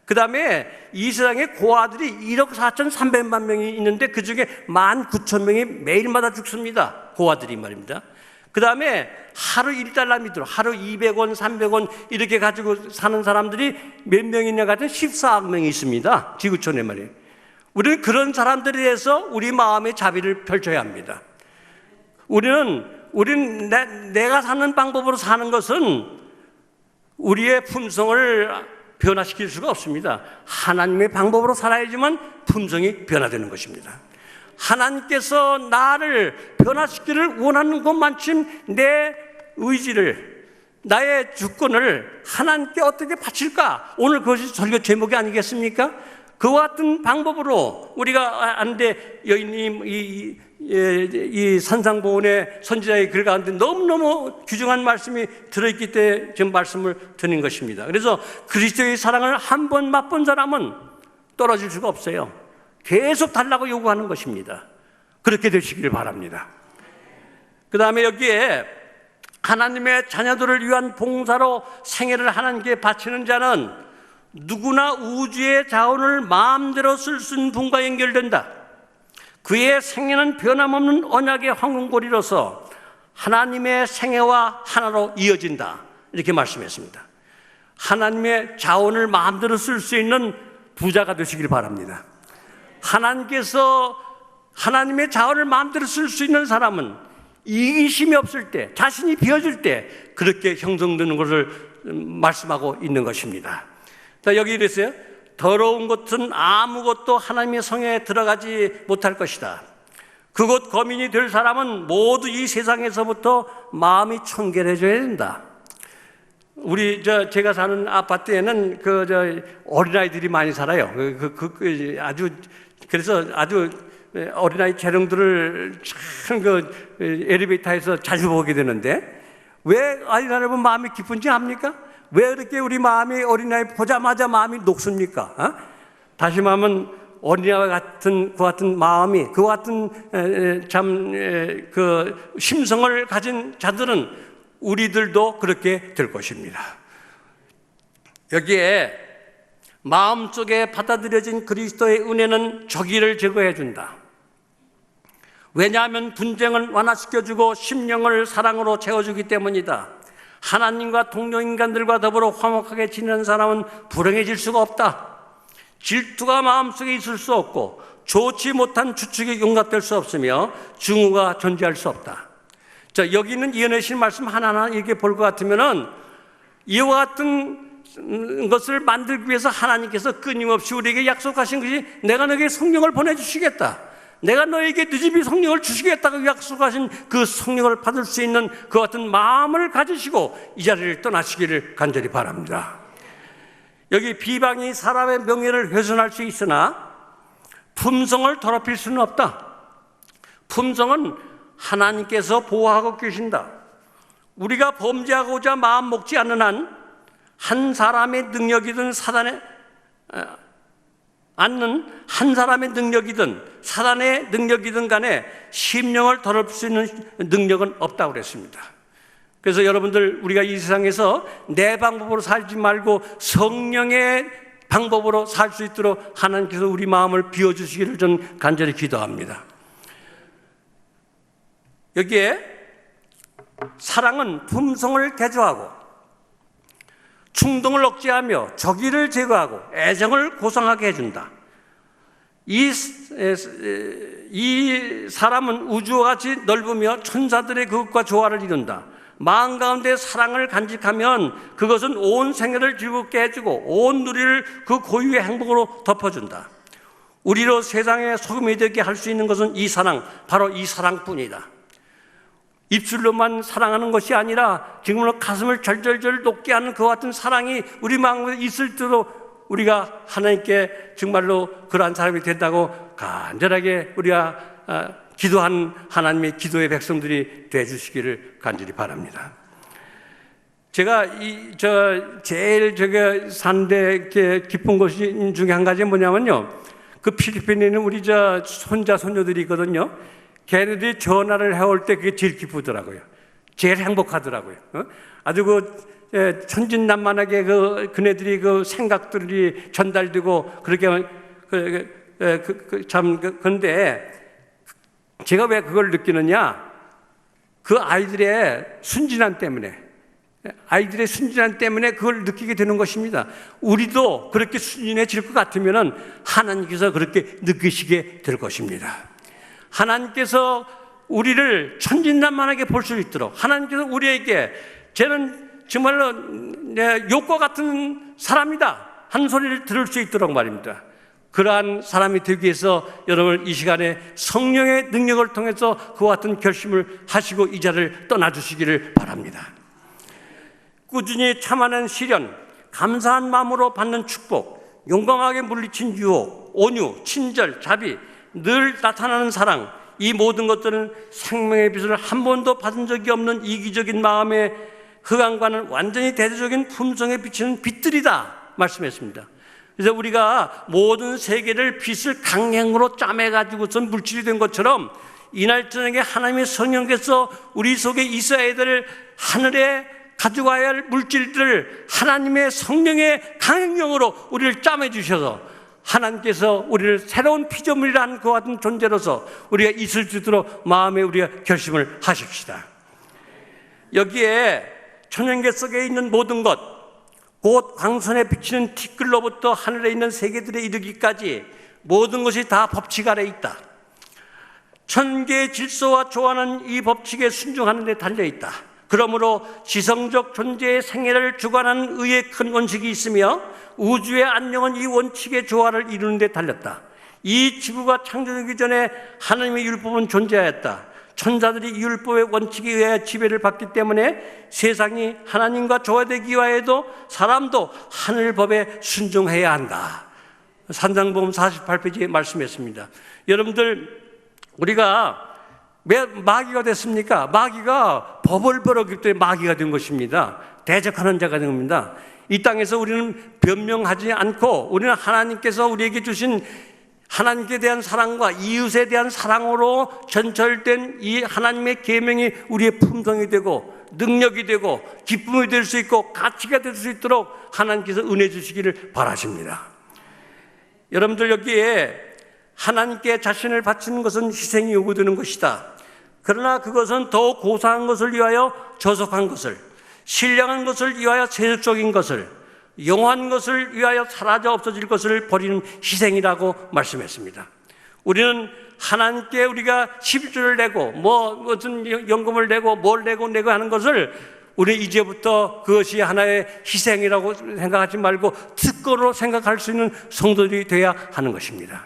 그 다음에 이 세상에 고아들이 1억 4,300만 명이 있는데 그 중에 19,000명이 매일마다 죽습니다. 고아들이 말입니다. 그 다음에 하루 1달러 밑으로 하루 200원, 300원 이렇게 가지고 사는 사람들이 몇 명이냐 같은 14억 명이 있습니다. 지구촌에 말이에요. 우리는 그런 사람들에 대해서 우리 마음의 자비를 펼쳐야 합니다. 우리는 내가 사는 방법으로 사는 것은 우리의 품성을 변화시킬 수가 없습니다. 하나님의 방법으로 살아야지만 품성이 변화되는 것입니다. 하나님께서 나를 변화시키기를 원하는 것만큼 내 의지를, 나의 주권을 하나님께 어떻게 바칠까? 오늘 그것이 설교 제목이 아니겠습니까? 그와 같은 방법으로 우리가 안돼 여인님 이 산상보훈의 선지자의 글 가운데 너무너무 귀중한 말씀이 들어있기 때문에 지금 말씀을 드린 것입니다. 그래서 그리스도의 사랑을 한 번 맛본 사람은 떨어질 수가 없어요. 계속 달라고 요구하는 것입니다. 그렇게 되시기를 바랍니다. 그 다음에 여기에 하나님의 자녀들을 위한 봉사로 생애를 하나님께 바치는 자는 누구나 우주의 자원을 마음대로 쓸 수 있는 분과 연결된다. 그의 생애는 변함없는 언약의 황금고리로서 하나님의 생애와 하나로 이어진다, 이렇게 말씀했습니다. 하나님의 자원을 마음대로 쓸 수 있는 부자가 되시길 바랍니다. 하나님께서 하나님의 자원을 마음대로 쓸 수 있는 사람은 이기심이 없을 때, 자신이 비어질 때 그렇게 형성되는 것을 말씀하고 있는 것입니다. 자, 여기 이랬어요. 더러운 것은 아무것도 하나님의 성에 들어가지 못할 것이다. 그곳 거민이 될 사람은 모두 이 세상에서부터 마음이 청결해져야 된다. 제가 사는 아파트에는 어린아이들이 많이 살아요. 그래서 아주 어린아이 재롱들을 참 엘리베이터에서 자주 보게 되는데, 왜 어린아이 보면 마음이 기쁜지 압니까? 왜 이렇게 우리 마음이 어린아이 보자마자 마음이 녹습니까? 다시 말하면 어린아이와 같은 그 같은 마음이, 그 같은 심성을 가진 자들은 우리들도 그렇게 될 것입니다. 여기에 마음속에 받아들여진 그리스도의 은혜는 적의를 제거해 준다. 왜냐하면 분쟁을 완화시켜주고 심령을 사랑으로 채워주기 때문이다. 하나님과 동료 인간들과 더불어 화목하게 지내는 사람은 불행해질 수가 없다. 질투가 마음속에 있을 수 없고 좋지 못한 추측이 용납될 수 없으며 증오가 존재할 수 없다. 자, 여기 있는 이어내신 말씀 하나하나 이렇게 볼 것 같으면은 이와 같은 것을 만들기 위해서 하나님께서 끊임없이 우리에게 약속하신 것이, 내가 너에게 성령을 보내주시겠다, 내가 너에게 느지비 성령을 주시겠다고 약속하신 그 성령을 받을 수 있는 그 같은 마음을 가지시고 이 자리를 떠나시기를 간절히 바랍니다. 여기 비방이 사람의 명예를 훼손할 수 있으나 품성을 더럽힐 수는 없다. 품성은 하나님께서 보호하고 계신다. 우리가 범죄하고자 마음 먹지 않는 한, 한 사람의 능력이든 사단의 한 사람의 능력이든 사단의 능력이든 간에 심령을 더럽힐 수 있는 능력은 없다고 그랬습니다. 그래서 여러분들, 우리가 이 세상에서 내 방법으로 살지 말고 성령의 방법으로 살 수 있도록 하나님께서 우리 마음을 비워주시기를 저는 간절히 기도합니다. 여기에 사랑은 품성을 개조하고 충동을 억제하며 적의를 제거하고 애정을 고상하게 해준다. 이 사람은 우주와 같이 넓으며 천사들의 그것과 조화를 이룬다. 마음 가운데 사랑을 간직하면 그것은 온 생애를 즐겁게 해주고 온 누리를 그 고유의 행복으로 덮어준다. 우리로 세상에 소금이 되게 할 수 있는 것은 이 사랑, 바로 이 사랑뿐이다. 입술로만 사랑하는 것이 아니라 정말로 가슴을 절절절 녹게 하는 그 같은 사랑이 우리 마음에 있을 때도 우리가 하나님께 정말로 그러한 사람이 된다고 간절하게 우리가 기도한 하나님의 기도의 백성들이 되어주시기를 간절히 바랍니다. 제가 제일 산데 기쁜 것이 중에 한 가지 뭐냐면요, 그 필리핀에 있는 우리 손자 손녀들이 있거든요. 걔네들이 전화를 해올 때 그게 제일 기쁘더라고요. 제일 행복하더라고요. 아주 천진난만하게 그네들이 그 생각들이 전달되고 그렇게 근데 제가 왜 그걸 느끼느냐? 그 아이들의 순진함 때문에 그걸 느끼게 되는 것입니다. 우리도 그렇게 순진해질 것 같으면은 하나님께서 그렇게 느끼시게 될 것입니다. 하나님께서 우리를 천진난만하게 볼 수 있도록, 하나님께서 우리에게 쟤는 정말로 욕과 같은 사람이다 한 소리를 들을 수 있도록 말입니다. 그러한 사람이 되기 위해서 여러분 이 시간에 성령의 능력을 통해서 그와 같은 결심을 하시고 이 자리를 떠나주시기를 바랍니다. 꾸준히 참아낸 시련, 감사한 마음으로 받는 축복, 용감하게 물리친 유혹, 온유, 친절, 자비, 늘 나타나는 사랑, 이 모든 것들은 생명의 빛을 한 번도 받은 적이 없는 이기적인 마음의 흑암과는 완전히 대조적인 품성에 비치는 빛들이다 말씀했습니다. 그래서 우리가 모든 세계를 빛을 강행으로 짜매가지고서 물질이 된 것처럼 이날 저녁에 하나님의 성령께서 우리 속에 있어야 될 하늘에 가져가야 할 물질들을 하나님의 성령의 강행령으로 우리를 짜매 주셔서 하나님께서 우리를 새로운 피조물이라는 그 같은 존재로서 우리가 있을 수 있도록 마음에 우리가 결심을 하십시다. 여기에 천연계 속에 있는 모든 것, 곧 광선에 비치는 티끌로부터 하늘에 있는 세계들에 이르기까지 모든 것이 다 법칙 아래 있다. 천계의 질서와 조화는 이 법칙에 순종하는 데 달려있다. 그러므로 지성적 존재의 생애를 주관하는 의의 큰 원칙이 있으며 우주의 안녕은 이 원칙의 조화를 이루는 데 달렸다. 이 지구가 창조되기 전에 하나님의 율법은 존재하였다. 천사들이 이 율법의 원칙에 의해 지배를 받기 때문에 세상이 하나님과 조화되기 위하여도 사람도 하늘법에 순종해야 한다. 산상복음 48페이지에 말씀했습니다. 여러분들, 우리가 왜 마귀가 됐습니까? 마귀가 법을 벌었기 때문에 마귀가 된 것입니다. 대적하는 자가 된 겁니다. 이 땅에서 우리는 변명하지 않고 우리는 하나님께서 우리에게 주신 하나님께 대한 사랑과 이웃에 대한 사랑으로 전철된 이 하나님의 계명이 우리의 품성이 되고 능력이 되고 기쁨이 될 수 있고 가치가 될 수 있도록 하나님께서 은혜 주시기를 바라십니다. 여러분들, 여기에 하나님께 자신을 바치는 것은 희생이 요구되는 것이다. 그러나 그것은 더 고상한 것을 위하여 저속한 것을, 신령한 것을 위하여 세속적인 것을, 영원한 것을 위하여 사라져 없어질 것을 버리는 희생이라고 말씀했습니다. 우리는 하나님께 우리가 11조를 내고 무슨 연금을 내고 뭘 내고 하는 것을 우리 이제부터 그것이 하나의 희생이라고 생각하지 말고 특권으로 생각할 수 있는 성도들이 되어야 하는 것입니다.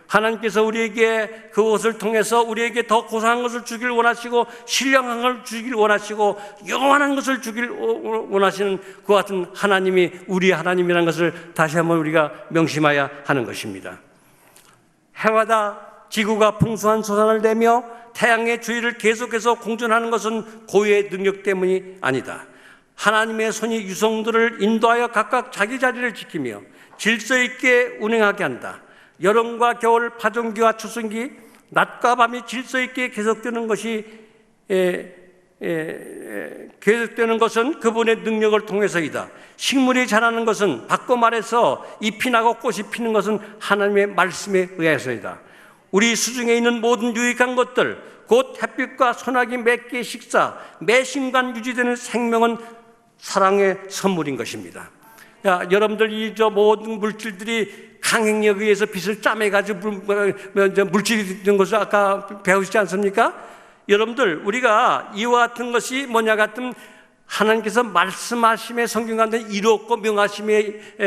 하나님께서 우리에게 그것을 통해서 우리에게 더 고상한 것을 주길 원하시고 신령한 것을 주길 원하시고 영원한 것을 주길 원하시는 그 같은 하나님이 우리의 하나님이라는 것을 다시 한번 우리가 명심해야 하는 것입니다. 해마다 지구가 풍성한 소산을 내며 태양의 주위를 계속해서 공전하는 것은 고유의 능력 때문이 아니다. 하나님의 손이 유성들을 인도하여 각각 자기 자리를 지키며 질서 있게 운행하게 한다. 여름과 겨울, 파종기와 추수기, 낮과 밤이 질서 있게 계속되는 것이 계속되는 것은 그분의 능력을 통해서이다. 식물이 자라는 것은 바꿔 말해서 잎이 나고 꽃이 피는 것은 하나님의 말씀에 의해서이다. 우리 수중에 있는 모든 유익한 것들, 곧 햇빛과 소나기 몇 개의 식사, 매 순간 유지되는 생명은 사랑의 선물인 것입니다. 여러분들, 이 모든 물질들이 강행력에 의해서 빛을 짜매가지고 물질이 된 것을 아까 배우시지 않습니까? 여러분들, 우리가 이와 같은 것이 뭐냐 같은 하나님께서 말씀하심에 성경 가운데 이루었고 명하심에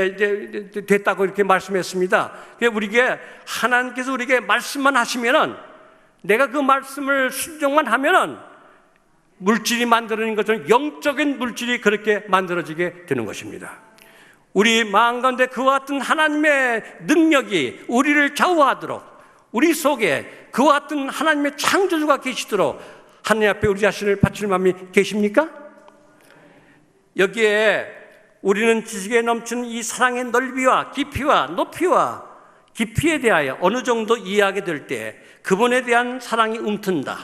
됐다고 이렇게 말씀했습니다. 우리에게 하나님께서 우리에게 말씀만 하시면은, 내가 그 말씀을 순종만 하면은 물질이 만들어진 것처럼 영적인 물질이 그렇게 만들어지게 되는 것입니다. 우리 마음 가운데 그와 같은 하나님의 능력이 우리를 좌우하도록, 우리 속에 그와 같은 하나님의 창조주가 계시도록 하나님 앞에 우리 자신을 바칠 마음이 계십니까? 여기에 우리는 지식에 넘치는 이 사랑의 넓이와 깊이와 높이와 깊이에 대하여 어느 정도 이해하게 될 때 그분에 대한 사랑이 움튼다.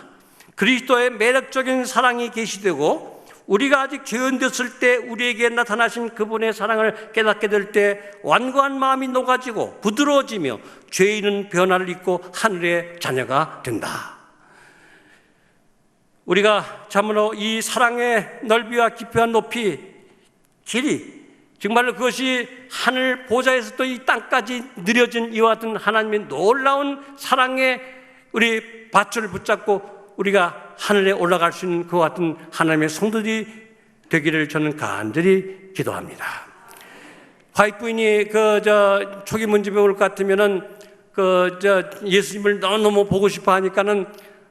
그리스도의 매력적인 사랑이 계시되고 우리가 아직 죄인되었을 때 우리에게 나타나신 그분의 사랑을 깨닫게 될 때 완고한 마음이 녹아지고 부드러워지며 죄인은 변화를 입고 하늘의 자녀가 된다. 우리가 참으로 이 사랑의 넓이와 깊이와 높이, 길이, 정말로 그것이 하늘 보좌에서 또 이 땅까지 느려진 이와 같은 하나님의 놀라운 사랑에 우리 밧줄을 붙잡고 우리가 하늘에 올라갈 수 있는 그와 같은 하나님의 성도들이 되기를 저는 간절히 기도합니다. 화이트 부인이 초기 문집에 올 것 같으면은 예수님을 너무 보고 싶어 하니까는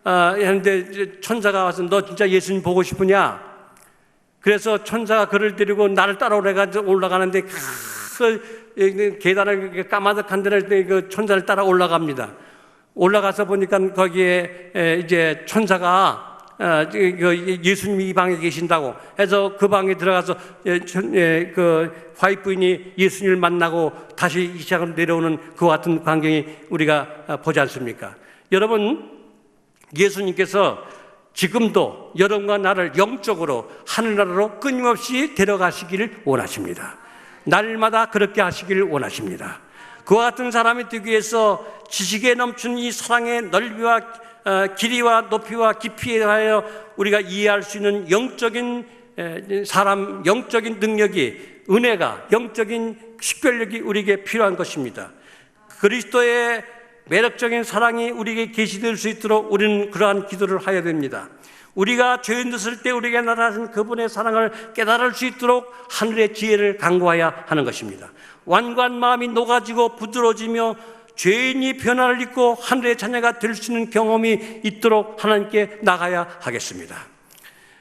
했는데 천사가 와서 너 진짜 예수님 보고 싶으냐? 그래서 천사가 그를 데리고 나를 따라오래가지고 올라가는데 그 계단을 까마득한 데를 그 천사를 따라 올라갑니다. 올라가서 보니까 거기에 이제 천사가 예수님이 이 방에 계신다고 해서 그 방에 들어가서 그 화이트 부인이 예수님을 만나고 다시 이 시작으로 내려오는 그와 같은 광경이 우리가 보지 않습니까? 여러분, 예수님께서 지금도 여러분과 나를 영적으로 하늘나라로 끊임없이 데려가시기를 원하십니다. 날마다 그렇게 하시기를 원하십니다. 그와 같은 사람이 되기 위해서 지식에 넘치는 이 사랑의 넓이와 길이와 높이와 깊이에 하여 우리가 이해할 수 있는 영적인 영적인 능력이, 은혜가, 영적인 식별력이 우리에게 필요한 것입니다. 그리스도의 매력적인 사랑이 우리에게 계시될 수 있도록 우리는 그러한 기도를 해야 됩니다. 우리가 죄인 됐을 때 우리에게 나타나신 그분의 사랑을 깨달을 수 있도록 하늘의 지혜를 간구해야 하는 것입니다. 완고한 마음이 녹아지고 부드러워지며 죄인이 변화를 입고 하늘의 자녀가 될 수 있는 경험이 있도록 하나님께 나가야 하겠습니다.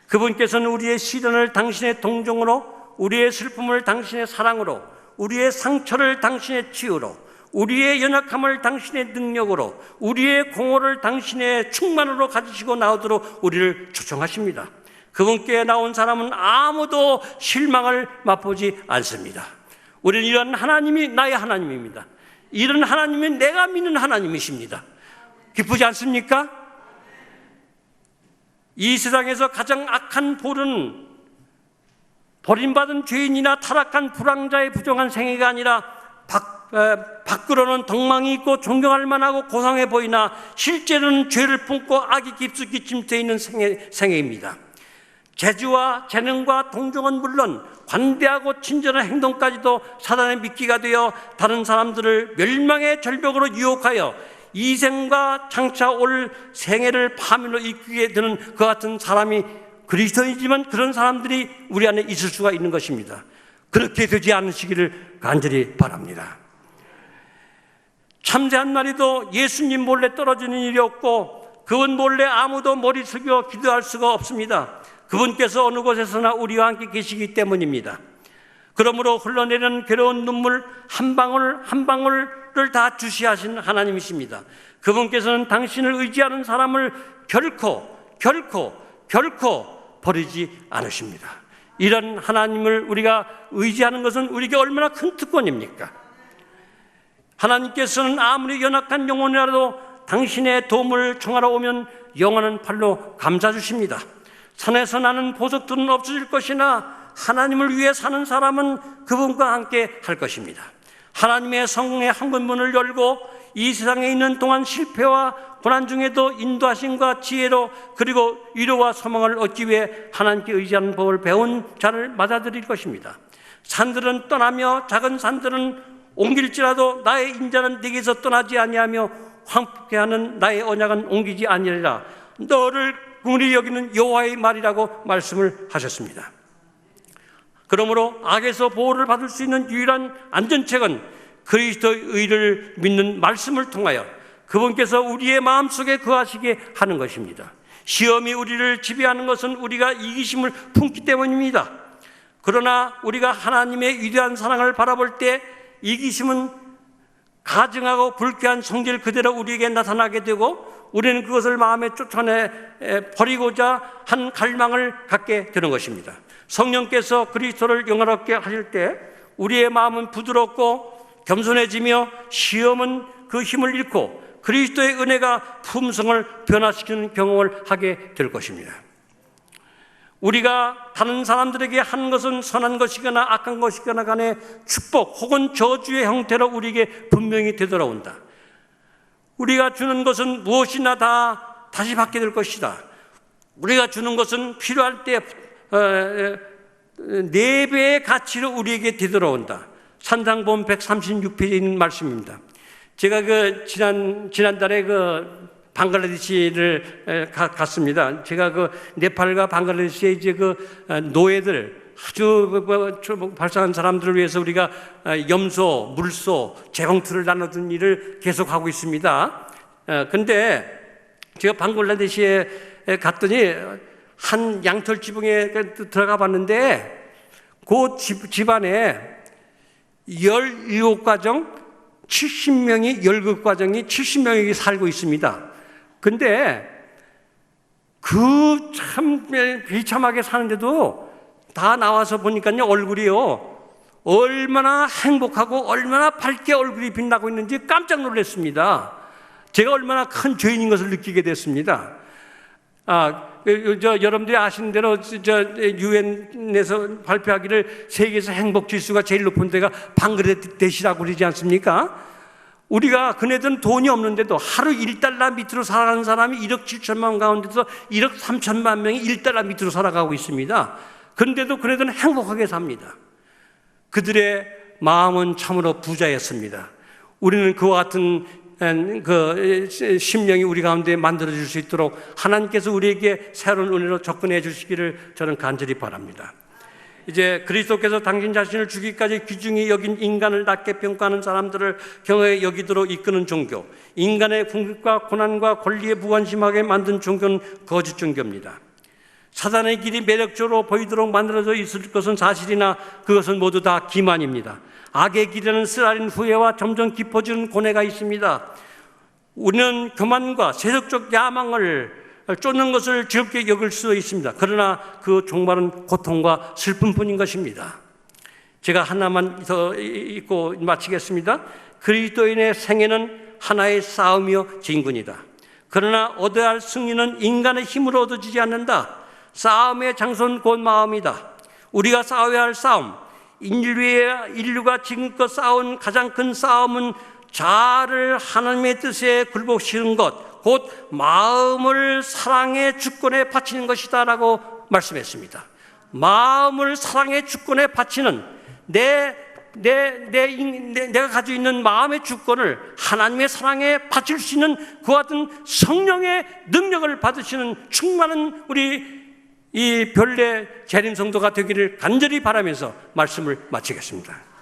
그분께서는 우리의 시련을 당신의 동정으로, 우리의 슬픔을 당신의 사랑으로, 우리의 상처를 당신의 치유로, 우리의 연약함을 당신의 능력으로, 우리의 공허를 당신의 충만으로 가지시고 나오도록 우리를 초청하십니다. 그분께 나온 사람은 아무도 실망을 맛보지 않습니다. 우리는 이런 하나님이 나의 하나님입니다. 이런 하나님이 내가 믿는 하나님이십니다. 기쁘지 않습니까? 이 세상에서 가장 악한 볼은 버림받은 죄인이나 타락한 불황자의 부정한 생애가 아니라 밖으로는 덕망이 있고 존경할 만하고 고상해 보이나 실제로는 죄를 품고 악이 깊숙이 침투해 있는 생애입니다. 재주와 재능과 동정은 물론 관대하고 친절한 행동까지도 사단의 미끼가 되어 다른 사람들을 멸망의 절벽으로 유혹하여 이 생과 장차 올 생애를 파멸로 이끌게 되는 그 같은 사람이 그리스도이지만 그런 사람들이 우리 안에 있을 수가 있는 것입니다. 그렇게 되지 않으시기를 간절히 바랍니다. 참새 한 마리도 예수님 몰래 떨어지는 일이 없고 그분 몰래 아무도 머리 숙여 기도할 수가 없습니다. 그분께서 어느 곳에서나 우리와 함께 계시기 때문입니다. 그러므로 흘러내리는 괴로운 눈물 한 방울 한 방울을 다 주시하신 하나님이십니다. 그분께서는 당신을 의지하는 사람을 결코 버리지 않으십니다. 이런 하나님을 우리가 의지하는 것은 우리에게 얼마나 큰 특권입니까? 하나님께서는 아무리 연약한 영혼이라도 당신의 도움을 청하러 오면 영원한 팔로 감싸주십니다. 산에서 나는 보석들은 없어질 것이나 하나님을 위해 사는 사람은 그분과 함께 할 것입니다. 하나님의 성공의 한권문을 열고 이 세상에 있는 동안 실패와 고난 중에도 인도하심과 지혜로 그리고 위로와 소망을 얻기 위해 하나님께 의지하는 법을 배운 자를 맞아들일 것입니다. 산들은 떠나며 작은 산들은 옮길지라도 나의 인자는 네게서 떠나지 아니하며 황폐하는 나의 언약은 옮기지 아니하리라. 너를 긍휼히 여기는 여호와의 말이라고 말씀을 하셨습니다. 그러므로 악에서 보호를 받을 수 있는 유일한 안전책은 그리스도의 의를 믿는 말씀을 통하여 그분께서 우리의 마음속에 거하시게 하는 것입니다. 시험이 우리를 지배하는 것은 우리가 이기심을 품기 때문입니다. 그러나 우리가 하나님의 위대한 사랑을 바라볼 때 이기심은 가증하고 불쾌한 성질 그대로 우리에게 나타나게 되고 우리는 그것을 마음에 쫓아내 버리고자 한 갈망을 갖게 되는 것입니다. 성령께서 그리스도를 영화롭게 하실 때 우리의 마음은 부드럽고 겸손해지며 시험은 그 힘을 잃고 그리스도의 은혜가 품성을 변화시키는 경험을 하게 될 것입니다. 우리가 다른 사람들에게 하는 것은 선한 것이거나 악한 것이거나 간에 축복 혹은 저주의 형태로 우리에게 분명히 되돌아온다. 우리가 주는 것은 무엇이나 다 다시 받게 될 것이다. 우리가 주는 것은 필요할 때 4배의 가치로 우리에게 되돌아온다. 산상본 136페이지에 있는 말씀입니다. 제가 지난달에 방글라데시를 갔습니다. 제가 네팔과 방글라데시에 이제 노예들 아주 발상한 사람들을 위해서 우리가 염소, 물소, 재봉틀을 나눠준 일을 계속하고 있습니다. 근데 제가 방글라데시에 갔더니 한 양털 지붕에 들어가 봤는데 그 집안에 17가정 70명이 열극과정이 70명이 살고 있습니다. 근데 참 비참하게 사는데도 다 나와서 보니까요 얼굴이요 얼마나 행복하고 얼마나 밝게 얼굴이 빛나고 있는지 깜짝 놀랐습니다. 제가 얼마나 큰 죄인인 것을 느끼게 됐습니다. 여러분들이 아시는 대로 유엔에서 발표하기를 세계에서 행복 지수가 제일 높은 데가 방글라데시라고 그러지 않습니까? 우리가 그네들은 돈이 없는데도 하루 1달러 밑으로 살아가는 사람이 1억 7천만 가운데서 1억 3천만 명이 1달러 밑으로 살아가고 있습니다. 그런데도 그네들은 행복하게 삽니다. 그들의 마음은 참으로 부자였습니다. 우리는 그와 같은 그 심령이 우리 가운데 만들어질 수 있도록 하나님께서 우리에게 새로운 은혜로 접근해 주시기를 저는 간절히 바랍니다. 이제 그리스도께서 당신 자신을 죽이기까지 귀중히 여긴 인간을 낮게 평가하는 사람들을 경외 여기도록 이끄는 종교, 인간의 궁극과 고난과 권리에 무관심하게 만든 종교는 거짓 종교입니다. 사단의 길이 매력적으로 보이도록 만들어져 있을 것은 사실이나 그것은 모두 다 기만입니다. 악의 길에는 쓰라린 후회와 점점 깊어지는 고뇌가 있습니다. 우리는 교만과 세속적 야망을 쫓는 것을 즐겁게 여길 수 있습니다. 그러나 그 종말은 고통과 슬픔뿐인 것입니다. 제가 하나만 더 읽고 마치겠습니다. 그리스도인의 생애는 하나의 싸움이요 진군이다. 그러나 얻어야 할 승리는 인간의 힘으로 얻어지지 않는다. 싸움의 장소는 곧 마음이다. 우리가 싸워야 할 싸움, 인류가 지금껏 싸운 가장 큰 싸움은 자아를 하나님의 뜻에 굴복시키는 것, 곧 마음을 사랑의 주권에 바치는 것이다 라고 말씀했습니다. 마음을 사랑의 주권에 바치는 내가 가지고 있는 마음의 주권을 하나님의 사랑에 바칠 수 있는 그와 같은 성령의 능력을 받으시는 충만한 우리 이 별내 재림 성도가 되기를 간절히 바라면서 말씀을 마치겠습니다.